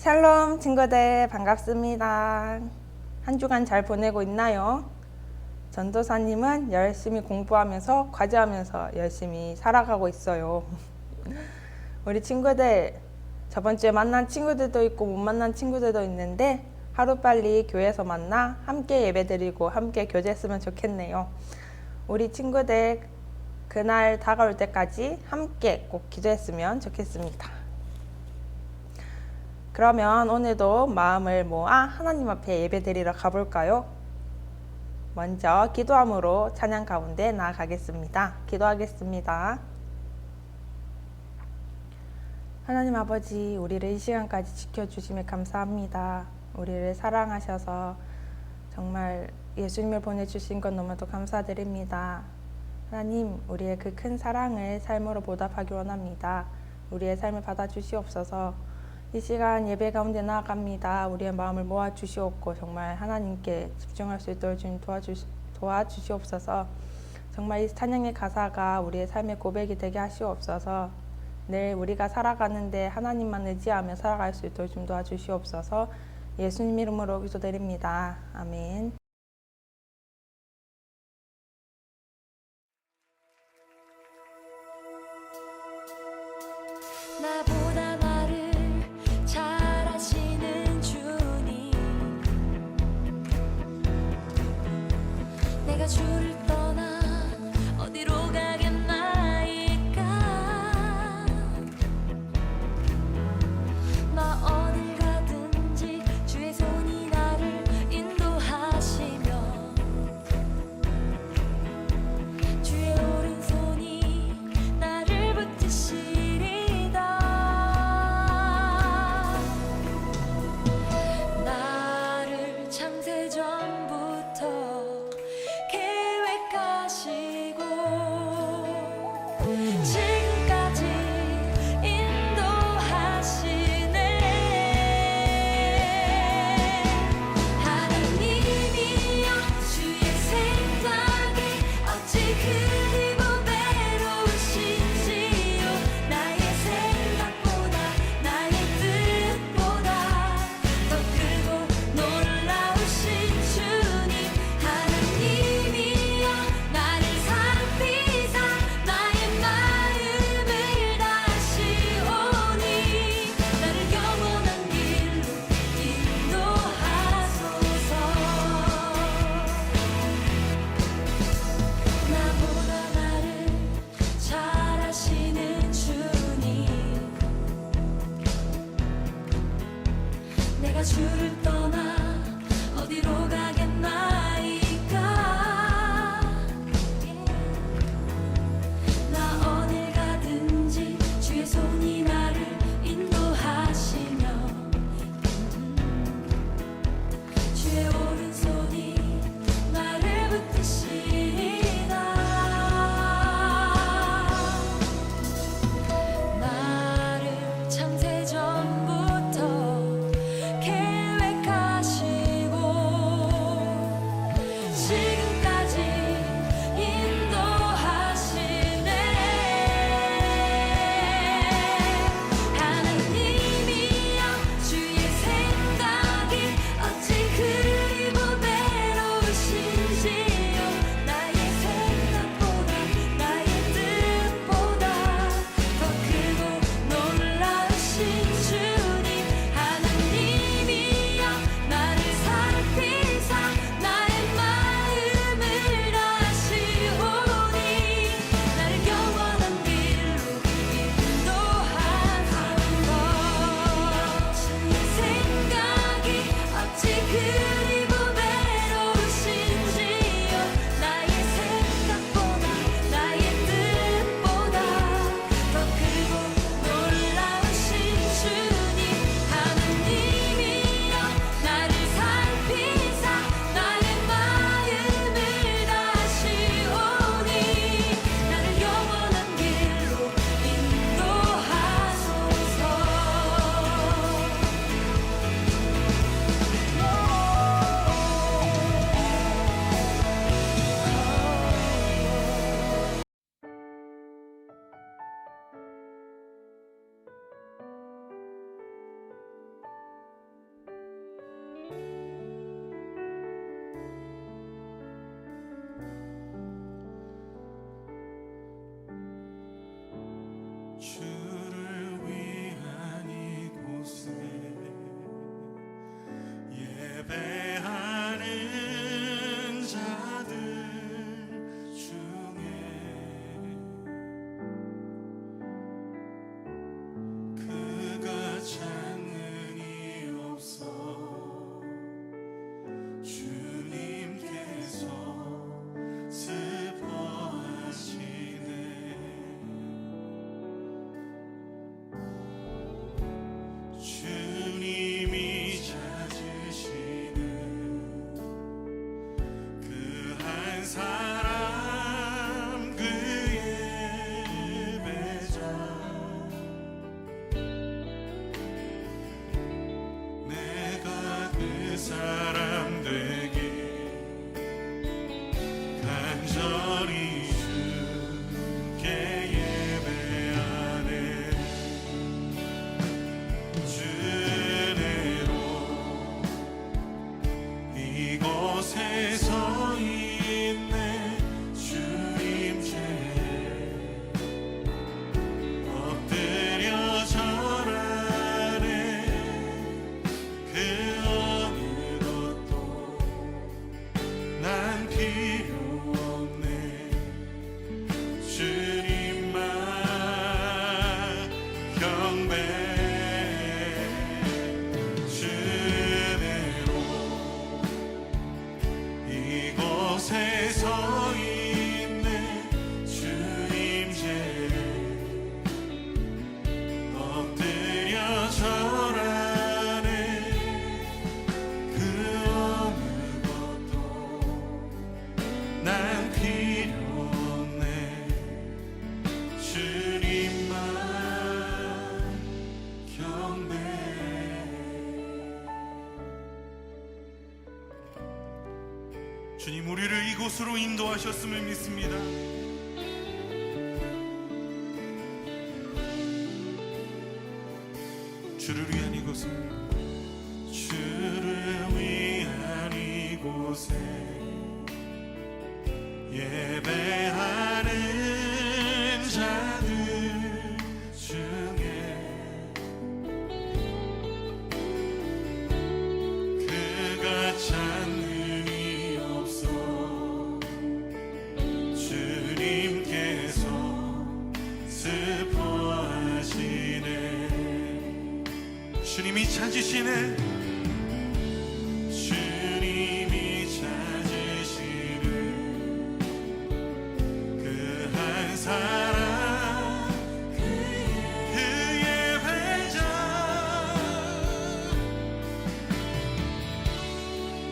샬롬 친구들 반갑습니다. 한 주간 잘 보내고 있나요? 전도사님은 열심히 공부하면서 과제하면서 열심히 살아가고 있어요. 우리 친구들 저번 주에 만난 친구들도 있고 못 만난 친구들도 있는데 하루빨리 교회에서 만나 함께 예배드리고 함께 교제했으면 좋겠네요. 우리 친구들 그날 다가올 때까지 함께 꼭 기도했으면 좋겠습니다. 그러면 오늘도 마음을 모아 하나님 앞에 예배드리러 가볼까요? 먼저 기도함으로 찬양 가운데 나아가겠습니다. 기도하겠습니다. 하나님 아버지, 우리를 이 시간까지 지켜주심에 감사합니다. 우리를 사랑하셔서 정말 예수님을 보내주신 것 너무도 감사드립니다. 하나님, 우리의 그 큰 사랑을 삶으로 보답하기 원합니다. 우리의 삶을 받아주시옵소서. 이 시간 예배 가운데 나아갑니다. 우리의 마음을 모아주시옵고 정말 하나님께 집중할 수 있도록 주님 도와주시옵소서. 정말 이 찬양의 가사가 우리의 삶의 고백이 되게 하시옵소서. 늘 우리가 살아가는데 하나님만 의지하며 살아갈 수 있도록 좀 도와주시옵소서. 예수님 이름으로 기도드립니다. 아멘. 나보다 나를 잘 아시는 주님, 내가 주를 떠나 어디로 가겠나이까. 나 어딜 가든지 주의 손이 나를 인도하시며 주의 오른손이 나를 붙드시리다. 나를 창세전부터 계획하시고 지금까지 인도하시네. 하나님이여 주의 생각이 어찌 그리 보배로우신지요. 나의 생각보다 나의 뜻보다 더 크고 놀라우신 주님. 하나님이여 나를 살피사 나의 마음을 다시오니 나를 영원한 길로 인도하소서. 나보다 나를 잘 아시는 주님, 내가 주를 떠나 어디로 가겠나이까. 나 어딜 가든지 주의 손이 나를 인도하시며 주의 오른손이 나를 붙드시리다. 나를 창세전부터 계획하시고 주를 위한 이곳에 예배하는 자들 중에 그가 찾는 이 없어 주님께서 슬퍼하시네. 주님이 찾으시는 그 한 사람, 그 예배자, 내가 그 사람 되길 간절히 주께 예배하네. 주대로 이곳에 서 있네. 주님 죄 엎드려 절하네. 그 어느 것도 난 필요 없네. 주님만 경배. 주대로 이곳에 서 있네. 주님 죄 엎드려 절하네. 그 어느 것도 난 필요 없네. 주님만 경배. 주님, 우리를 이곳으로 인도하셨음을 믿습니다. 주를 위한 이곳에, 주를 위한 이곳에 예배하는 자들 중에 그가 찾는 이 없어 주님께서 슬퍼하시네. 주님이 찾으시네. 주님이 찾으시는 그 한 사람, 그 예배자,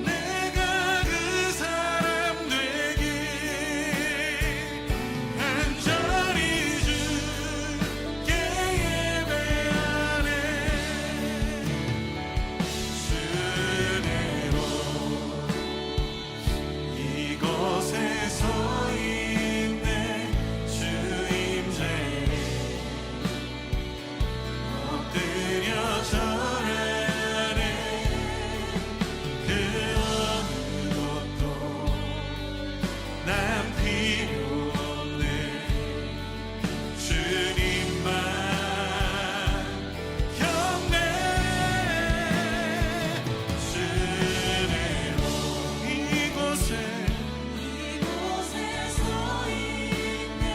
내가 그 사람 되길 간절히 주께 예배하네. 주대로 이곳에 서 있네. 주님 죄 엎드려 절하네. 그 어느 것도 난 필요 없네. 주님만 경배. 주대로 이곳에 서 있네.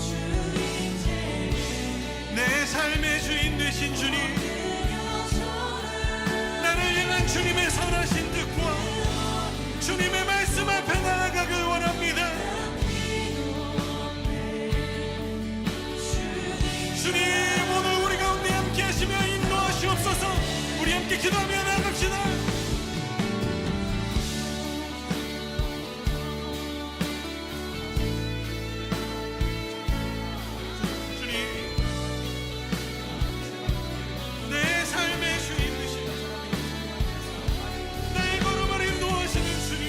주님 죄 내 삶의 주인 되신 주님, 나를 향한 주님의 선하신 뜻과 주님의 말씀 앞에 나아가길 원합니다. 주님, 오늘 우리 가운데 함께 하시며 인도하시옵소서. 우리 함께 기도하며 나아갑시다. 주님, 내 삶의 주인 되신 나의 걸음을 인도하시는 주님,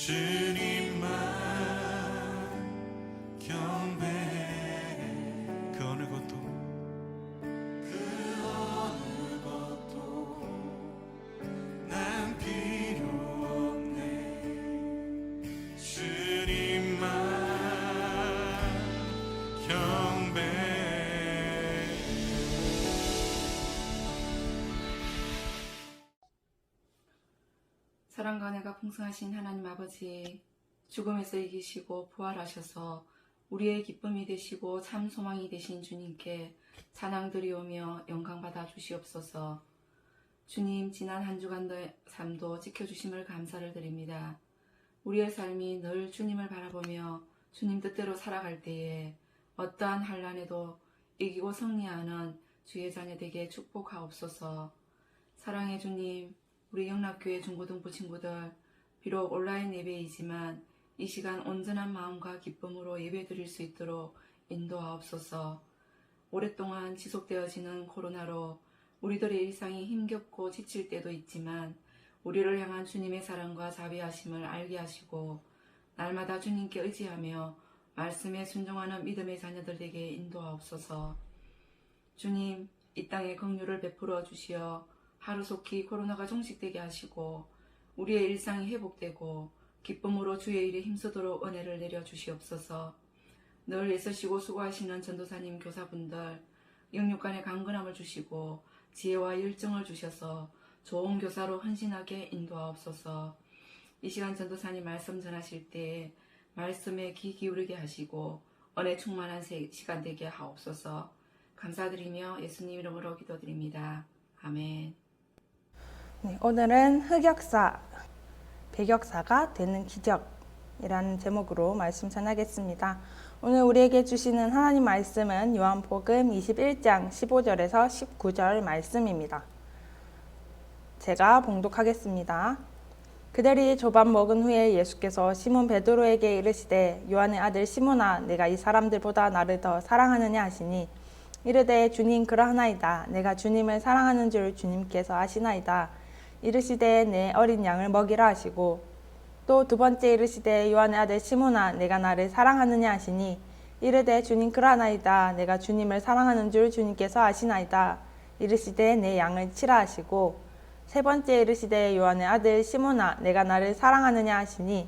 주님만 경배해. 그 어느 것도 난 필요 없네. 주님만 경배해. 사랑과 은혜가 풍성하신 하나님 아버지, 죽음에서 이기시고 부활하셔서 우리의 기쁨이 되시고 참 소망이 되신 주님께 찬양 드리오며 영광 받아 주시옵소서. 주님, 지난 한 주간의 삶도 지켜주심을 감사를 드립니다. 우리의 삶이 늘 주님을 바라보며 주님 뜻대로 살아갈 때에 어떠한 환난에도 이기고 승리하는 주의 자녀 되게 축복하옵소서. 사랑의 주님, 우리 영락교회 중고등부 친구들, 비록 온라인 예배이지만 이 시간 온전한 마음과 기쁨으로 예배 드릴 수 있도록 인도하옵소서. 오랫동안 지속되어지는 코로나로 우리들의 일상이 힘겹고 지칠 때도 있지만 우리를 향한 주님의 사랑과 자비하심을 알게 하시고 날마다 주님께 의지하며 말씀에 순종하는 믿음의 자녀들에게 인도하옵소서. 주님, 이 땅에 긍휼을 베풀어 주시어 하루속히 코로나가 종식되게 하시고 우리의 일상이 회복되고 기쁨으로 주의 일에 힘쓰도록 은혜를 내려 주시옵소서. 늘 애쓰시고 수고하시는 전도사님, 교사분들 영육간의 강건함을 주시고 지혜와 열정을 주셔서 좋은 교사로 헌신하게 인도하옵소서. 이 시간 전도사님 말씀 전하실 때 말씀에 귀 기울이게 하시고 은혜 충만한 시간 되게 하옵소서. 감사드리며 예수님 이름으로 기도드립니다. 아멘. 네, 오늘은 흑역사, 백역사가 되는 기적이라는 제목으로 말씀 전하겠습니다. 오늘 우리에게 주시는 하나님 말씀은 요한복음 21장 15절에서 19절 말씀입니다. 제가 봉독하겠습니다. 그들이 조반 먹은 후에 예수께서 시몬 베드로에게 이르시되 요한의 아들 시몬아, 내가 이 사람들보다 나를 더 사랑하느냐 하시니 이르되 주님, 그러하나이다. 내가 주님을 사랑하는 줄 주님께서 아시나이다. 이르시되 내 어린 양을 먹이라 하시고 또 두 번째 이르시되 요한의 아들 시몬아, 내가 나를 사랑하느냐 하시니 이르되 주님, 그러하나이다. 내가 주님을 사랑하는 줄 주님께서 아시나이다. 이르시되 내 양을 치라 하시고 세 번째 이르시되 요한의 아들 시몬아, 내가 나를 사랑하느냐 하시니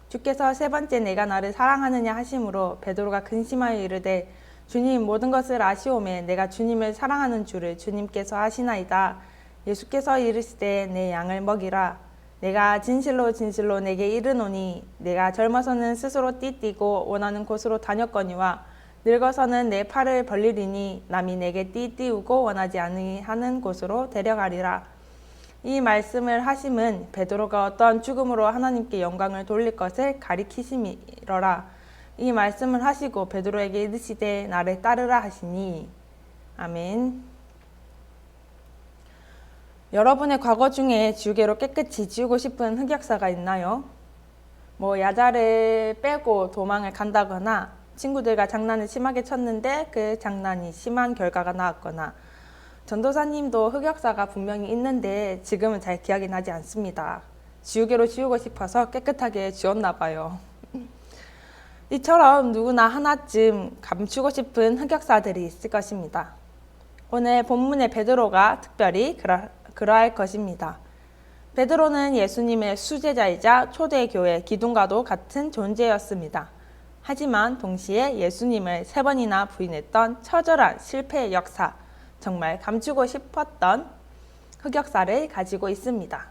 주께서 세 번째 내가 나를 사랑하느냐 하심으로 베드로가 근심하여 이르되 주님, 모든 것을 아시오매 내가 주님을 사랑하는 줄을 주님께서 아시나이다. 예수께서 이르시되 내 양을 먹이라. 내가 진실로 진실로 내게 이르노니 내가 젊어서는 스스로 띠띠고 원하는 곳으로 다녔거니와 늙어서는 내 팔을 벌리리니 남이 내게 띠띠우고 원하지 아니하는 곳으로 데려가리라. 이 말씀을 하심은 베드로가 어떠한 죽음으로 하나님께 영광을 돌릴 것을 가리키심이러라. 이 말씀을 하시고 베드로에게 이르시되 나를 따르라 하시니. 아멘. 여러분의 과거 중에 지우개로 깨끗이 지우고 싶은 흑역사가 있나요? 야자를 빼고 도망을 간다거나 친구들과 장난을 심하게 쳤는데 그 장난이 심한 결과가 나왔거나 전도사님도 흑역사가 분명히 있는데 지금은 잘 기억이 나지 않습니다. 지우개로 지우고 싶어서 깨끗하게 지웠나 봐요. 이처럼 누구나 하나쯤 감추고 싶은 흑역사들이 있을 것입니다. 오늘 본문의 베드로가 특별히 그러할 것입니다. 베드로는 예수님의 수제자이자 초대교회 기둥과도 같은 존재였습니다. 하지만 동시에 예수님을 3번이나 부인했던 처절한 실패의 역사, 정말 감추고 싶었던 흑역사를 가지고 있습니다.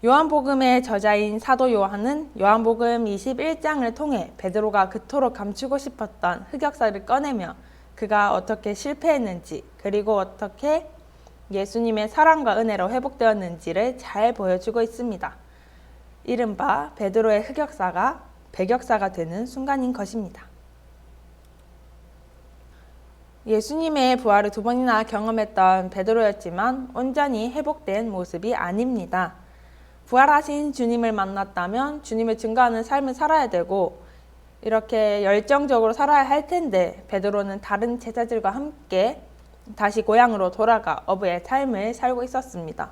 요한복음의 저자인 사도 요한은 요한복음 21장을 통해 베드로가 그토록 감추고 싶었던 흑역사를 꺼내며 그가 어떻게 실패했는지 그리고 어떻게 예수님의 사랑과 은혜로 회복되었는지를 잘 보여주고 있습니다. 이른바 베드로의 흑역사가 백역사가 되는 순간인 것입니다. 예수님의 부활을 2번이나 경험했던 베드로였지만 온전히 회복된 모습이 아닙니다. 부활하신 주님을 만났다면 주님을 증거하는 삶을 살아야 되고 이렇게 열정적으로 살아야 할 텐데 베드로는 다른 제자들과 함께 다시 고향으로 돌아가 어부의 삶을 살고 있었습니다.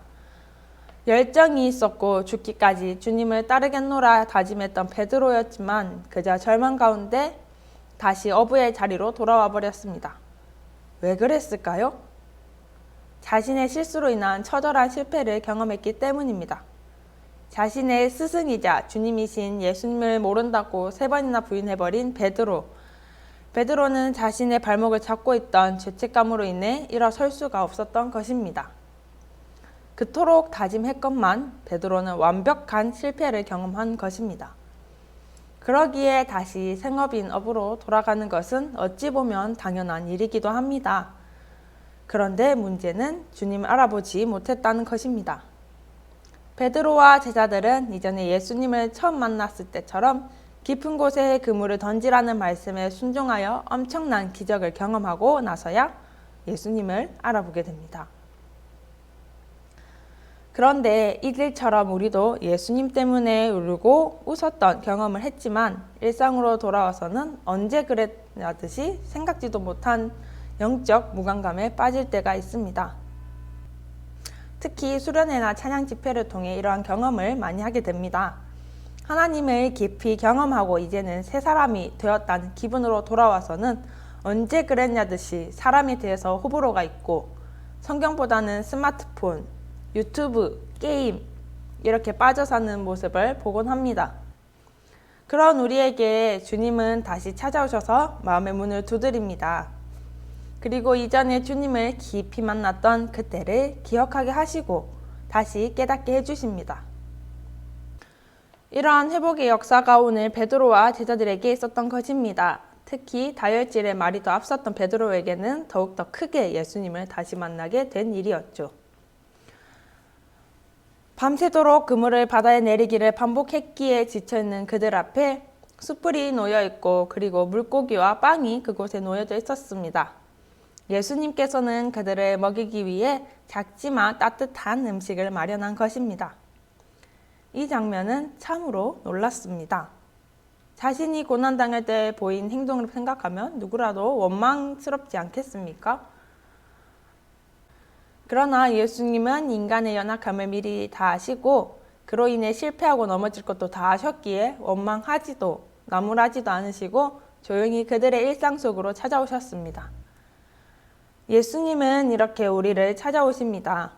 열정이 있었고 죽기까지 주님을 따르겠노라 다짐했던 베드로였지만 그저 절망 가운데 다시 어부의 자리로 돌아와 버렸습니다. 왜 그랬을까요? 자신의 실수로 인한 처절한 실패를 경험했기 때문입니다. 자신의 스승이자 주님이신 예수님을 모른다고 3번이나 부인해버린 베드로. 베드로는 자신의 발목을 잡고 있던 죄책감으로 인해 일어설 수가 없었던 것입니다. 그토록 다짐했건만 베드로는 완벽한 실패를 경험한 것입니다. 그러기에 다시 생업인 어부로 돌아가는 것은 어찌 보면 당연한 일이기도 합니다. 그런데 문제는 주님을 알아보지 못했다는 것입니다. 베드로와 제자들은 이전에 예수님을 처음 만났을 때처럼 깊은 곳에 그물을 던지라는 말씀에 순종하여 엄청난 기적을 경험하고 나서야 예수님을 알아보게 됩니다. 그런데 이들처럼 우리도 예수님 때문에 울고 웃었던 경험을 했지만 일상으로 돌아와서는 언제 그랬냐듯이 생각지도 못한 영적 무감감에 빠질 때가 있습니다. 특히 수련회나 찬양 집회를 통해 이러한 경험을 많이 하게 됩니다. 하나님을 깊이 경험하고 이제는 새 사람이 되었다는 기분으로 돌아와서는 언제 그랬냐듯이 사람에 대해서 호불호가 있고 성경보다는 스마트폰, 유튜브, 게임 이렇게 빠져 사는 모습을 보곤 합니다. 그런 우리에게 주님은 다시 찾아오셔서 마음의 문을 두드립니다. 그리고 이전에 주님을 깊이 만났던 그때를 기억하게 하시고 다시 깨닫게 해주십니다. 이러한 회복의 역사가 오늘 베드로와 제자들에게 있었던 것입니다. 특히 다혈질의 말이 더 앞섰던 베드로에게는 더욱더 크게 예수님을 다시 만나게 된 일이었죠. 밤새도록 그물을 바다에 내리기를 반복했기에 지쳐있는 그들 앞에 숯불이 놓여있고 그리고 물고기와 빵이 그곳에 놓여져 있었습니다. 예수님께서는 그들을 먹이기 위해 작지만 따뜻한 음식을 마련한 것입니다. 이 장면은 참으로 놀랐습니다. 자신이 고난당할 때 보인 행동을 생각하면 누구라도 원망스럽지 않겠습니까? 그러나 예수님은 인간의 연약함을 미리 다 아시고 그로 인해 실패하고 넘어질 것도 다 아셨기에 원망하지도 나무라지도 않으시고 조용히 그들의 일상 속으로 찾아오셨습니다. 예수님은 이렇게 우리를 찾아오십니다.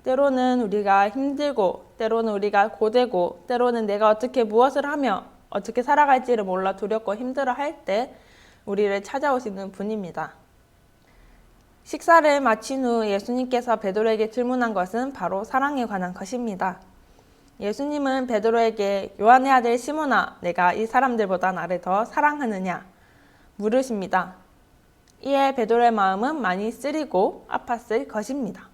때로는 우리가 힘들고 때로는 우리가 고되고 때로는 내가 어떻게 무엇을 하며 어떻게 살아갈지를 몰라 두렵고 힘들어할 때 우리를 찾아오시는 분입니다. 식사를 마친 후 예수님께서 베드로에게 질문한 것은 바로 사랑에 관한 것입니다. 예수님은 베드로에게 요한의 아들 시몬아, 내가 이 사람들보다 나를 더 사랑하느냐? 물으십니다. 이에 베드로의 마음은 많이 쓰리고 아팠을 것입니다.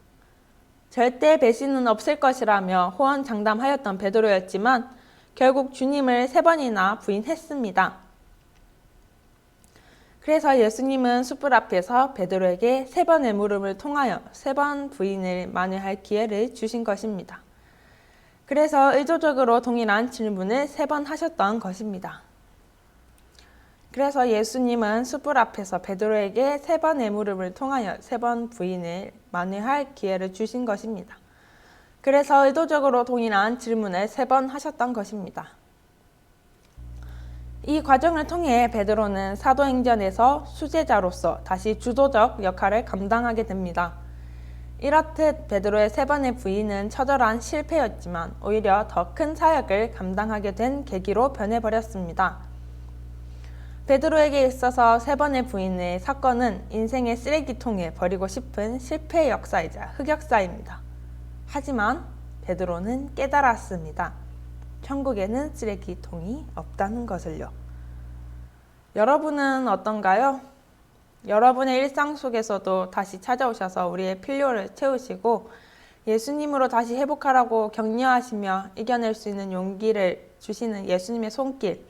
절대 배신은 없을 것이라며 호언장담하였던 베드로였지만 결국 주님을 3번이나 부인했습니다. 그래서 예수님은 숯불 앞에서 베드로에게 3번의 물음을 통하여 3번 부인을 만회할 기회를 주신 것입니다. 그래서 의도적으로 동일한 질문을 3번 하셨던 것입니다. 그래서 예수님은 숯불 앞에서 베드로에게 3번의 물음을 통하여 3번 부인을 만회할 기회를 주신 것입니다. 그래서 의도적으로 동일한 질문을 3번 하셨던 것입니다. 이 과정을 통해 베드로는 사도행전에서 수제자로서 다시 주도적 역할을 감당하게 됩니다. 이렇듯 베드로의 3번의 부인은 처절한 실패였지만 오히려 더 큰 사역을 감당하게 된 계기로 변해버렸습니다. 베드로에게 있어서 3번의 부인의 사건은 인생의 쓰레기통에 버리고 싶은 실패의 역사이자 흑역사입니다. 하지만 베드로는 깨달았습니다. 천국에는 쓰레기통이 없다는 것을요. 여러분은 어떤가요? 여러분의 일상 속에서도 다시 찾아오셔서 우리의 필요를 채우시고 예수님으로 다시 회복하라고 격려하시며 이겨낼 수 있는 용기를 주시는 예수님의 손길,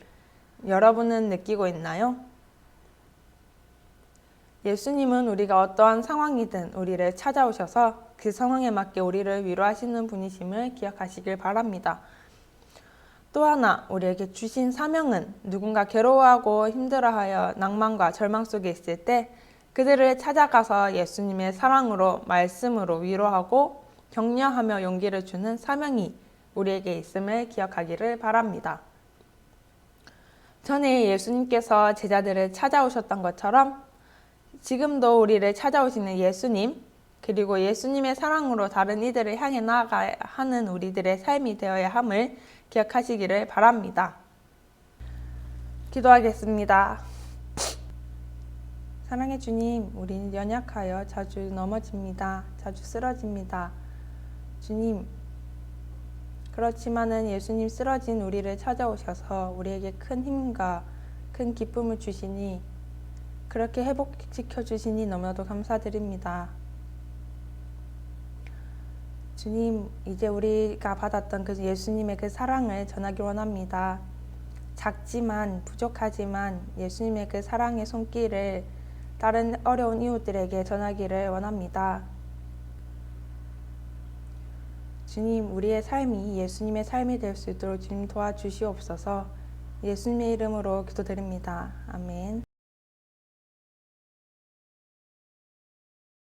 여러분은 느끼고 있나요? 예수님은 우리가 어떠한 상황이든 우리를 찾아오셔서 그 상황에 맞게 우리를 위로하시는 분이심을 기억하시길 바랍니다. 또 하나 우리에게 주신 사명은 누군가 괴로워하고 힘들어하여 낭만과 절망 속에 있을 때 그들을 찾아가서 예수님의 사랑으로 말씀으로 위로하고 격려하며 용기를 주는 사명이 우리에게 있음을 기억하기를 바랍니다. 전에 예수님께서 제자들을 찾아오셨던 것처럼 지금도 우리를 찾아오시는 예수님, 그리고 예수님의 사랑으로 다른 이들을 향해 나아가야 하는 우리들의 삶이 되어야 함을 기억하시기를 바랍니다. 기도하겠습니다. 사랑의 주님, 우리는 연약하여 자주 넘어집니다. 자주 쓰러집니다. 주님, 그렇지만은 예수님 쓰러진 우리를 찾아오셔서 우리에게 큰 힘과 큰 기쁨을 주시니, 그렇게 회복시켜 주시니 너무나도 감사드립니다. 주님, 이제 우리가 받았던 그 예수님의 그 사랑을 전하기 원합니다. 작지만 부족하지만 예수님의 그 사랑의 손길을 다른 어려운 이웃들에게 전하기를 원합니다. 주님, 우리의 삶이 예수님의 삶이 될 수 있도록 주님 도와주시옵소서. 예수님의 이름으로 기도드립니다. 아멘.